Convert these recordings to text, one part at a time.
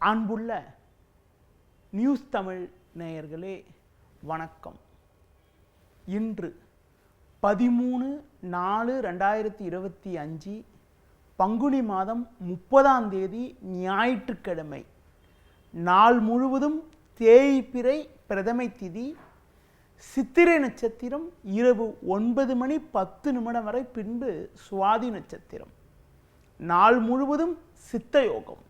அன்புள்ள நியூஸ் தமிழ் நேயர்களே வணக்கம். இன்று 13/4/2025 பங்குனி மாதம் 30ஆம் தேதி ஞாயிற்றுக்கிழமை. நாள் முழுவதும் தேய்பிறை பிரதமை திதி, சித்திரை நட்சத்திரம் இரவு 9:10 வரை, பின்பு சுவாதி நட்சத்திரம். நாள் முழுவதும் சித்த யோகம்.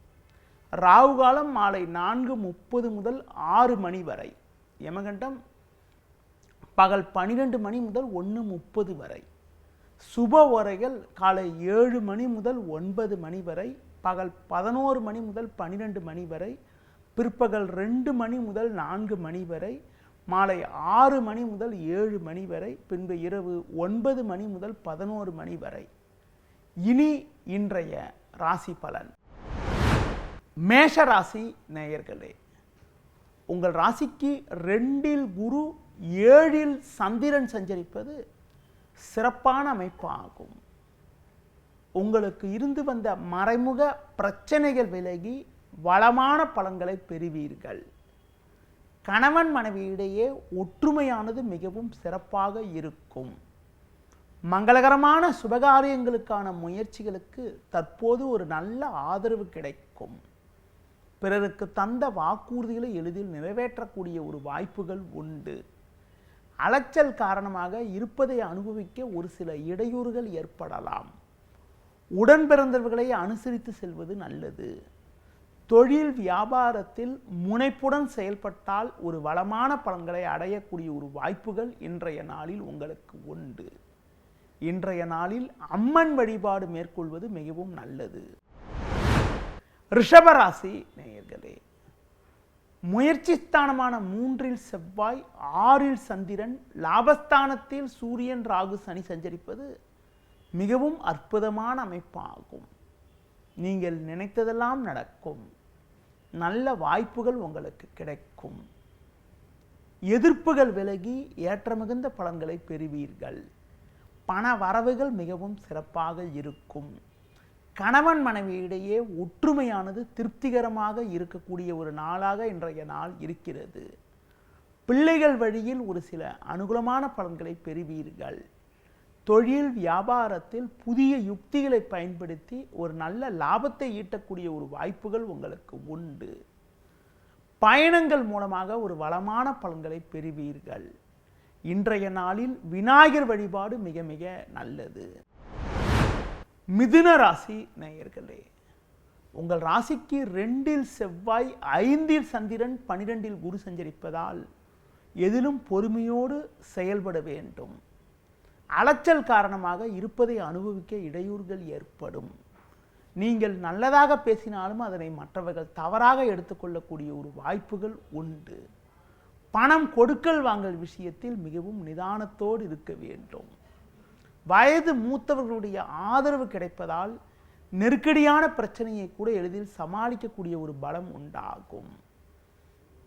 ராகு காலம் மாலை 4:30 முதல் 6 மணி வரை. யமகண்டம் பகல் 12 மணி முதல் 1:30 வரை. சுப ஓரைகள் காலை 7 மணி முதல் 9 மணி வரை, பகல் 11 மணி முதல் 12 மணி வரை, பிற்பகல் 2 மணி முதல் 4 மணி வரை, மாலை 6 மணி முதல் 7 மணி வரை, பின்பு இரவு 9 மணி முதல் 11 மணி வரை. இனி இன்றைய ராசி பலன். மேஷ ராசி நேயர்களே, உங்கள் ராசிக்கு 2இல் குரு 7இல் சந்திரன் சஞ்சரிப்பது சிறப்பான அமைப்பாகும். உங்களுக்கு இருந்து வந்த மறைமுக பிரச்சனைகள் விலகி வளமான பலன்களை பெறுவீர்கள். கணவன் மனைவியிடையே ஒற்றுமையானது மிகவும் சிறப்பாக இருக்கும். மங்களகரமான சுபகாரியங்களுக்கான முயற்சிகளுக்கு தற்போது ஒரு நல்ல ஆதரவு கிடைக்கும். பிறருக்கு தந்த வாக்குறுதிகளை எளிதில் நிறைவேற்றக்கூடிய ஒரு வாய்ப்புகள் உண்டு. அலைச்சல் காரணமாக இருப்பதை அனுபவிக்க ஒரு சில இடையூறுகள் ஏற்படலாம். உடன் பிறந்தவர்களை அனுசரித்து செல்வது நல்லது. தொழில் வியாபாரத்தில் முனைப்புடன் செயல்பட்டால் ஒரு வளமான பலன்களை அடையக்கூடிய ஒரு வாய்ப்புகள் இன்றைய நாளில் உங்களுக்கு உண்டு. இன்றைய நாளில் அம்மன் வழிபாடு மேற்கொள்வது மிகவும் நல்லது. ரிஷபராசி நேயர்களே, முயற்சி ஸ்தானமான 3இல் செவ்வாய், 6இல் சந்திரன், லாபஸ்தானத்தில் சூரியன், ராகு, சனி சஞ்சரிப்பது மிகவும் அற்புதமான அமைப்பாகும். நீங்கள் நினைத்ததெல்லாம் நடக்கும். நல்ல வாய்ப்புகள் உங்களுக்கு கிடைக்கும். எதிர்ப்புகள் விலகி ஏற்றமிகுந்த பலன்களை பெறுவீர்கள். பண வரவுகள் மிகவும் சிறப்பாக இருக்கும். கணவன் மனைவியிடையே ஒற்றுமையானது திருப்திகரமாக இருக்கக்கூடிய ஒரு நாளாக இன்றைய நாள் இருக்கிறது. பிள்ளைகள் வழியில் ஒரு சில அனுகூலமான பலன்களை பெறுவீர்கள். தொழில் வியாபாரத்தில் புதிய யுக்திகளை பயன்படுத்தி ஒரு நல்ல லாபத்தை ஈட்டக்கூடிய ஒரு வாய்ப்புகள் உங்களுக்கு உண்டு. பயணங்கள் மூலமாக ஒரு வளமான பலன்களை பெறுவீர்கள். இன்றைய நாளில் விநாயகர் வழிபாடு மிக மிக நல்லது. மிதுன ராசி நேயர்களே, உங்கள் ராசிக்கு 2இல் செவ்வாய், 5இல் சந்திரன், 12இல் குரு சஞ்சரிப்பதால் எதிலும் பொறுமையோடு செயல்பட வேண்டும். அலைச்சல் காரணமாக இருப்பதை அனுபவிக்க இடையூறுகள் ஏற்படும். நீங்கள் நல்லதாக பேசினாலும் அதனை மற்றவர்கள் தவறாக எடுத்துக்கொள்ளக்கூடிய ஒரு வாய்ப்புகள் உண்டு. பணம் கொடுக்கல் வாங்கல் விஷயத்தில் மிகவும் நிதானத்தோடு இருக்க வேண்டும். வயது மூத்தவர்களுடைய ஆதரவு கிடைப்பதால் நெருக்கடியான பிரச்சனையை கூட எளிதில் சமாளிக்கக்கூடிய ஒரு பலம் உண்டாகும்.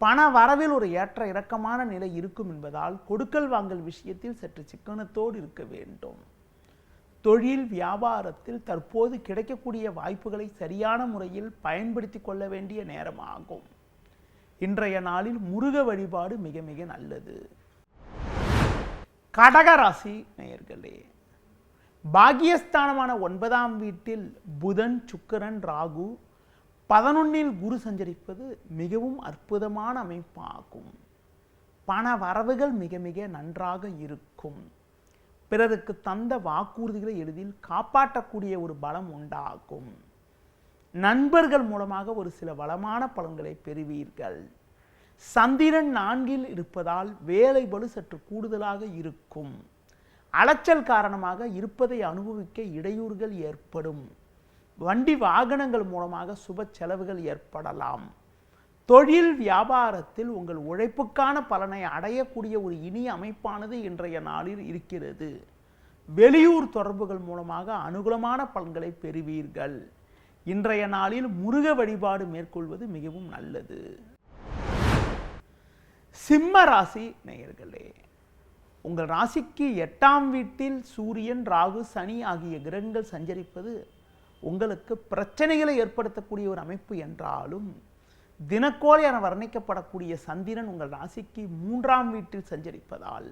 பண வரவில் ஒரு ஏற்ற இறக்கமான நிலை இருக்கும் என்பதால் கொடுக்கல் வாங்கல் விஷயத்தில் சற்று சிக்கனத்தோடு இருக்க வேண்டும். தொழில் வியாபாரத்தில் தற்போது கிடைக்கக்கூடிய வாய்ப்புகளை சரியான முறையில் பயன்படுத்தி கொள்ள வேண்டிய நேரமாகும். இன்றைய நாளில் முருக வழிபாடு மிக மிக நல்லது. கடகராசி நேயர்களே, பாகியஸ்தானமான 9ஆம் வீட்டில் புதன், சுக்கிரன், ராகு, 11இல் குரு சஞ்சரிப்பது மிகவும் அற்புதமான அமைப்பாகும். பண வரவுகள் மிக மிக நன்றாக இருக்கும். பிறருக்கு தந்த வாக்குறுதிகளை எளிதில் காப்பாற்றக்கூடிய ஒரு பலம் உண்டாகும். நண்பர்கள் மூலமாக ஒரு சில வளமான பலன்களை பெறுவீர்கள். சந்திரன் 4இல் இருப்பதால் வேலை பளு சற்று கூடுதலாக இருக்கும். அலைச்சல் காரணமாக இருப்பதை அனுபவிக்க இடையூறுகள் ஏற்படும். வண்டி வாகனங்கள் மூலமாக சுப செலவுகள் ஏற்படலாம். தொழில் வியாபாரத்தில் உங்கள் உழைப்புக்கான பலனை அடையக்கூடிய ஒரு இனிய அமைப்பானது இன்றைய நாளில் இருக்கிறது. வெளியூர் தொடர்புகள் மூலமாக அனுகூலமான பலன்களை பெறுவீர்கள். இன்றைய நாளில் முருக வழிபாடு மேற்கொள்வது மிகவும் நல்லது. சிம்ம ராசி நேயர்களே, உங்கள் ராசிக்கு 8ஆம் வீட்டில் சூரியன், ராகு, சனி ஆகிய கிரகங்கள் சஞ்சரிப்பது உங்களுக்கு பிரச்சனைகளை ஏற்படுத்தக்கூடிய ஒரு அமைப்பு என்றாலும் தினக்கோள் என வர்ணிக்கப்படக்கூடிய சந்திரன் உங்கள் ராசிக்கு 3ஆம் வீட்டில் சஞ்சரிப்பதால்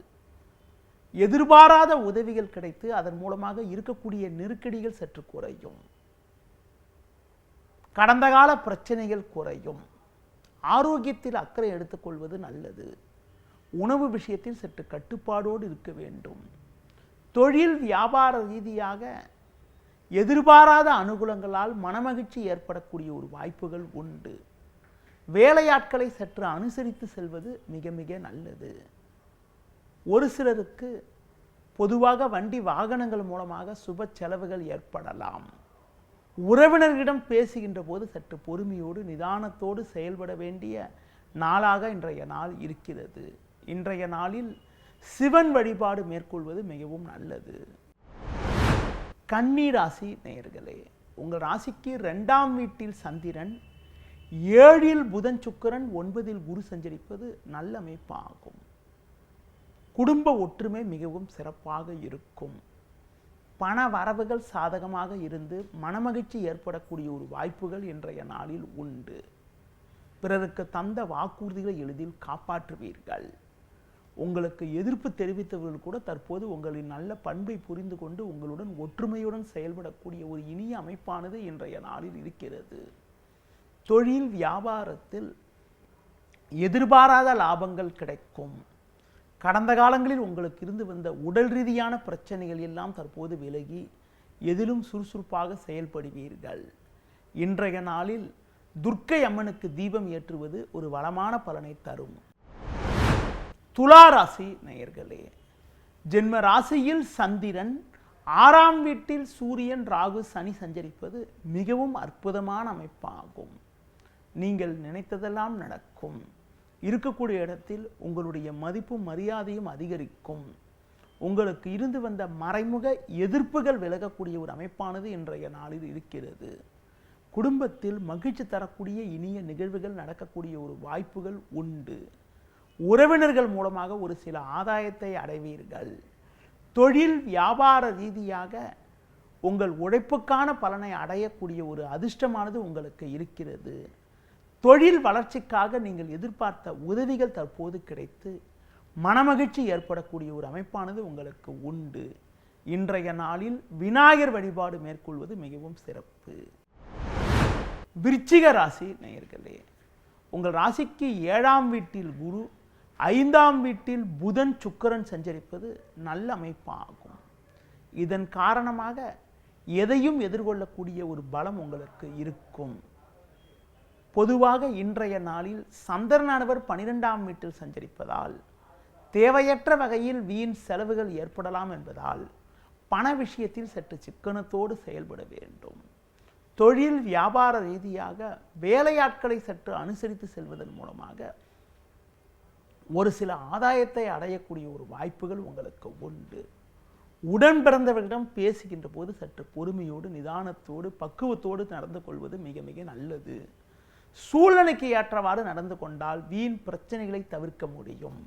எதிர்பாராத உதவிகள் கிடைத்து அதன் மூலமாக இருக்கக்கூடிய நெருக்கடிகள் சற்று குறையும். கடந்த கால பிரச்சனைகள் குறையும். ஆரோக்கியத்தில் அக்கறை எடுத்துக்கொள்வது நல்லது. உணவு விஷயத்தில் சற்று கட்டுப்பாடோடு இருக்க வேண்டும். தொழில் வியாபார ரீதியாக எதிர்பாராத அனுகூலங்களால் மனமகிழ்ச்சி ஏற்படக்கூடிய ஒரு வாய்ப்புகள் உண்டு. வேலையாட்களை சற்று அனுசரித்து செல்வது மிக மிக நல்லது. ஒரு சிலருக்கு பொதுவாக வண்டி வாகனங்கள் மூலமாக சுப செலவுகள் ஏற்படலாம். உறவினர்களிடம் பேசுகின்ற போது சற்று பொறுமையோடு நிதானத்தோடு செயல்பட வேண்டிய நாளாக இன்றைய நாள் இருக்கிறது. இன்றைய நாளில் சிவன் வழிபாடு மேற்கொள்வது மிகவும் நல்லது. கன்னி ராசி நேயர்களே, உங்கள் ராசிக்கு 2ஆம் வீட்டில் சந்திரன், 7இல் புதன் சுக்கிரன், 9இல் குரு சஞ்சரிப்பது நல்ல அமைப்பாகும். குடும்ப ஒற்றுமை மிகவும் சிறப்பாக இருக்கும். பண வரவுகள் சாதகமாக இருந்து மனமகிழ்ச்சி ஏற்படக்கூடிய ஒரு வாய்ப்புகள் இன்றைய நாளில் உண்டு. பிறருக்கு தந்த வாக்குறுதிகளை எளிதில் காப்பாற்றுவீர்கள். உங்களுக்கு எதிர்ப்பு தெரிவித்தவர்கள் கூட தற்போது உங்களின் நல்ல பண்பை புரிந்து கொண்டு உங்களுடன் ஒற்றுமையுடன் செயல்படக்கூடிய ஒரு இனிய அமைப்பானது இன்றைய நாளில் இருக்கிறது. தொழில் வியாபாரத்தில் எதிர்பாராத லாபங்கள் கிடைக்கும். கடந்த காலங்களில் உங்களுக்கு இருந்து வந்த உடல் ரீதியான பிரச்சனைகள் எல்லாம் தற்போது விலகி எதிலும் சுறுசுறுப்பாக செயல்படுவீர்கள். இன்றைய நாளில் துர்க்கை அம்மனுக்கு தீபம் ஏற்றுவது ஒரு வளமான பலனை தரும். துலா ராசி நேயர்களே, ஜென்ம ராசியில் சந்திரன், 6ஆம் வீட்டில் சூரியன், ராகு, சனி சஞ்சரிப்பது மிகவும் அற்புதமான அமைப்பாகும். நீங்கள் நினைத்ததெல்லாம் நடக்கும். இருக்கக்கூடிய இடத்தில் உங்களுடைய மதிப்பும் மரியாதையும் அதிகரிக்கும். உங்களுக்கு இருந்து வந்த மறைமுக எதிர்ப்புகள் விலகக்கூடிய ஒரு அமைப்பானது இன்றைய நாளில் இருக்கிறது. குடும்பத்தில் மகிழ்ச்சி தரக்கூடிய இனிய நிகழ்வுகள் நடக்கக்கூடிய ஒரு வாய்ப்புகள் உண்டு. உறவினர்கள் மூலமாக ஒரு சில ஆதாயத்தை அடைவீர்கள். தொழில் வியாபார ரீதியாக உங்கள் உழைப்புக்கான பலனை அடையக்கூடிய ஒரு அதிர்ஷ்டமானது உங்களுக்கு இருக்கிறது. தொழில் வளர்ச்சிக்காக நீங்கள் எதிர்பார்த்த உதவிகள் தற்போது கிடைத்து மனமகிழ்ச்சி ஏற்படக்கூடிய ஒரு அமைப்பானது உங்களுக்கு உண்டு. இன்றைய நாளில் விநாயகர் வழிபாடு மேற்கொள்வது மிகவும் சிறப்பு. விருச்சிக ராசி நேயர்களே, உங்கள் ராசிக்கு 7ஆம் வீட்டில் குரு, 5ஆம் வீட்டில் புதன் சுக்கிரன் சஞ்சரிப்பது நல்ல அமைப்பாகும். இதன் காரணமாக எதையும் எதிர்கொள்ளக்கூடிய ஒரு பலம் உங்களுக்கு இருக்கும். பொதுவாக இன்றைய நாளில் சந்திரனானவர் 12ஆம் வீட்டில் சஞ்சரிப்பதால் தேவையற்ற வகையில் வீண் செலவுகள் ஏற்படலாம் என்பதால் பண விஷயத்தில் சற்று சிக்கனத்தோடு செயல்பட வேண்டும். தொழில் வியாபார ரீதியாக வேலையாட்களை சற்று அனுசரித்து செல்வதன் மூலமாக ஒரு சில ஆதாயத்தை அடையக்கூடிய ஒரு வாய்ப்புகள் உங்களுக்கு உண்டு. உடன் பிறந்தவர்களிடம் பேசுகின்ற போது சற்று பொறுமையோடு நிதானத்தோடு பக்குவத்தோடு நடந்து கொள்வது மிக மிக நல்லது. சூழ்நிலைக்கு ஏற்றவாறு நடந்து கொண்டால் வீண் பிரச்சனைகளை தவிர்க்க முடியும்.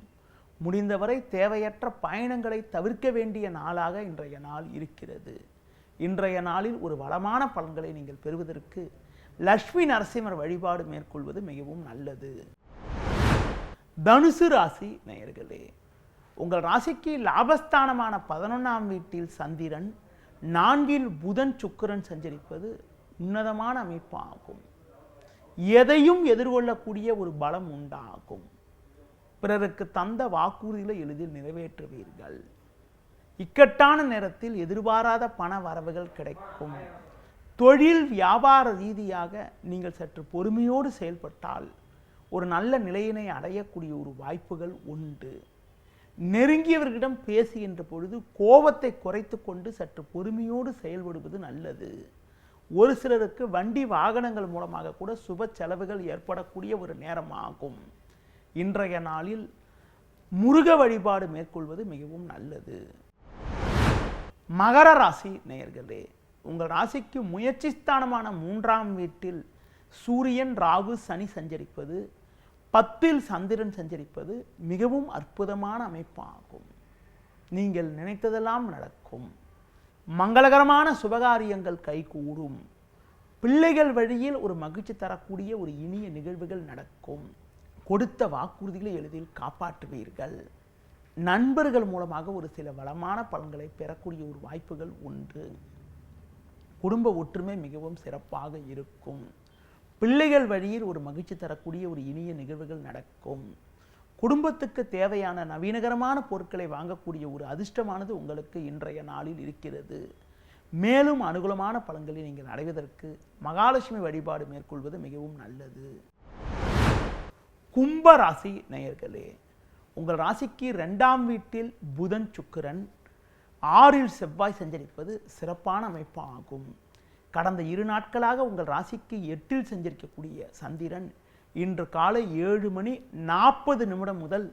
முடிந்தவரை தேவையற்ற பயணங்களை தவிர்க்க வேண்டிய நாளாக இன்றைய நாள் இருக்கிறது. இன்றைய நாளில் ஒரு வளமான பலன்களை நீங்கள் பெறுவதற்கு லட்சுமி நரசிம்மர் வழிபாடு மேற்கொள்வது மிகவும் நல்லது. தனுசு ராசி நேயர்களே, உங்கள் ராசிக்கு லாபஸ்தானமான 11ஆம் வீட்டில் சந்திரன், 4இல் புதன் சுக்கிரன் சஞ்சரிப்பது உன்னதமான அமைப்பாகும். எதையும் எதிர்கொள்ளக்கூடிய ஒரு பலம் உண்டாகும். பிறருக்கு தந்த வாக்குறுதிகளை எளிதில் நிறைவேற்றுவீர்கள். இக்கட்டான நேரத்தில் எதிர்பாராத பண வரவுகள் கிடைக்கும். தொழில் வியாபார ரீதியாக நீங்கள் சற்று பொறுமையோடு செயல்பட்டால் ஒரு நல்ல நிலையினை அடையக்கூடிய ஒரு வாய்ப்புகள் உண்டு. நெருங்கியவர்களிடம் பேசுகின்ற பொழுது கோபத்தை குறைத்து கொண்டு சற்று பொறுமையோடு செயல்படுவது நல்லது. ஒரு சிலருக்கு வண்டி வாகனங்கள் மூலமாக கூட சுப செலவுகள் ஏற்படக்கூடிய ஒரு நேரமாகும். இன்றைய நாளில் முருக வழிபாடு மேற்கொள்வது மிகவும் நல்லது. மகர ராசி நேயர்களே, உங்கள் ராசிக்கு முயற்சி ஸ்தானமான 3ஆம் வீட்டில் சூரியன், ராகு, சனி சஞ்சரிப்பது, 10இல் சந்திரன் சஞ்சரிப்பது மிகவும் அற்புதமான அமைப்பாகும். நீங்கள் நினைத்ததெல்லாம் நடக்கும். மங்களகரமான சுபகாரியங்கள் கைகூடும். பிள்ளைகள் வழியில் ஒரு மகிழ்ச்சி தரக்கூடிய ஒரு இனிய நிகழ்வுகள் நடக்கும். கொடுத்த வாக்குறுதிகளை எளிதில் காப்பாற்றுவீர்கள். நண்பர்கள் மூலமாக ஒரு சில வளமான பலன்களை பெறக்கூடிய ஒரு வாய்ப்புகள் உண்டு. குடும்ப ஒற்றுமை மிகவும் சிறப்பாக இருக்கும். பிள்ளைகள் வழியில் ஒரு மகிழ்ச்சி தரக்கூடிய ஒரு இனிய நிகழ்வுகள் நடக்கும். குடும்பத்துக்கு தேவையான நவீனகரமான பொருட்களை வாங்கக்கூடிய ஒரு அதிர்ஷ்டமானது உங்களுக்கு இன்றைய நாளில் இருக்கிறது. மேலும் அனுகூலமான பலன்களை நீங்கள் அடைவதற்கு மகாலட்சுமி வழிபாடு மேற்கொள்வது மிகவும் நல்லது. கும்ப ராசி நேயர்களே, உங்கள் ராசிக்கு 2ஆம் வீட்டில் புதன் சுக்கிரன் 6இல் செவ்வாய் சஞ்சரிப்பது சிறப்பான அமைப்பு ஆகும். கடந்த 2 நாட்களாக உங்கள் ராசிக்கு 8இல் சஞ்சரிக்கக்கூடிய சந்திரன் இன்று காலை 7:40 முதல்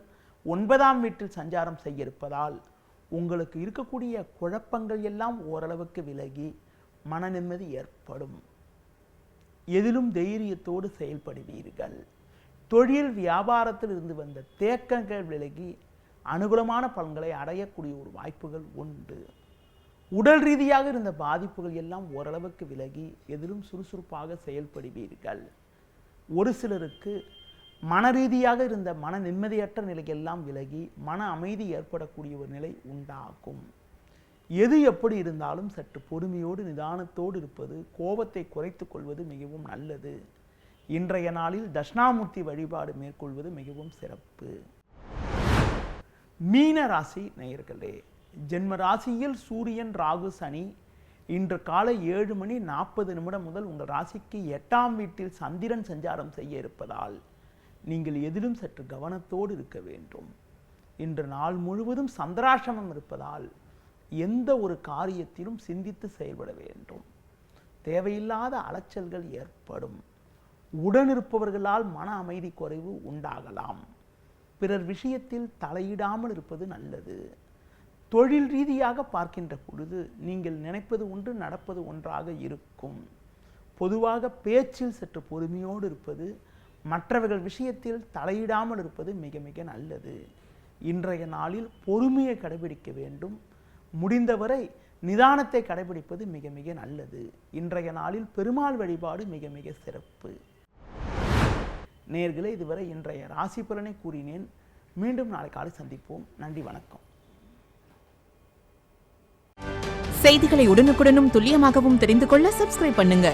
9ஆம் வீட்டில் சஞ்சாரம் செய்ய இருப்பதால் உங்களுக்கு இருக்கக்கூடிய குழப்பங்கள் எல்லாம் ஓரளவுக்கு விலகி மன நிம்மதி ஏற்படும். எதிலும் தைரியத்தோடு செயல்படுவீர்கள். தொழில் வியாபாரத்தில் இருந்து வந்த தேக்கங்கள் விலகி அனுகூலமான பலன்களை அடையக்கூடிய ஒரு வாய்ப்புகள் உண்டு. உடல் ரீதியாக இருந்த பாதிப்புகள் எல்லாம் ஓரளவுக்கு விலகி எதிலும் சுறுசுறுப்பாக செயல்படுவீர்கள். ஒரு சிலருக்கு மன ரீதியாக இருந்த மன நிம்மதியற்ற நிலையெல்லாம் விலகி மன அமைதி ஏற்படக்கூடிய ஒரு நிலை உண்டாகும். எது எப்படி இருந்தாலும் சற்று பொறுமையோடு நிதானத்தோடு இருப்பது, கோபத்தை குறைத்து கொள்வது மிகவும் நல்லது. இன்றைய நாளில் தட்சிணாமூர்த்தி வழிபாடு மேற்கொள்வது மிகவும் சிறப்பு. மீன ராசி நேயர்களே, ஜென்ம ராசியில் சூரியன் ராகு சனி இன்று காலை 7:40 முதல் உங்கள் ராசிக்கு 8ஆம் வீட்டில் சந்திரன் சஞ்சாரம் செய்ய இருப்பதால் நீங்கள் எதிலும் சற்று கவனத்தோடு இருக்க வேண்டும். இன்று நாள் முழுவதும் சந்திராசிரமம் இருப்பதால் எந்த ஒரு காரியத்திலும் சிந்தித்து செயல்பட வேண்டும். தேவையில்லாத அலைச்சல்கள் ஏற்படும். உடனிருப்பவர்களால் மன அமைதி குறைவு உண்டாகலாம். பிறர் விஷயத்தில் தலையிடாமல் இருப்பது நல்லது. தொழில் ரீதியாக பார்க்கின்ற பொழுது நீங்கள் நினைப்பது ஒன்று நடப்பது ஒன்றாக இருக்கும். பொதுவாக பேச்சில் சற்று பொறுமையோடு இருப்பது, மற்றவர்கள் விஷயத்தில் தலையிடாமல் இருப்பது மிக மிக நல்லது. இன்றைய நாளில் பொறுமையை கடைபிடிக்க வேண்டும். முடிந்தவரை நிதானத்தை கடைபிடிப்பது மிக மிக நல்லது. இன்றைய நாளில் பெருமாள் வழிபாடு மிக மிக சிறப்பு. நேயர்களே, இதுவரை இன்றைய ராசி பலனை கூறினேன். மீண்டும் நாளை காலை சந்திப்போம். நன்றி, வணக்கம். செய்திகளை உடனுக்குடனும் துல்லியமாகவும் தெரிந்து கொள்ள சப்ஸ்கிரைப் பண்ணுங்க.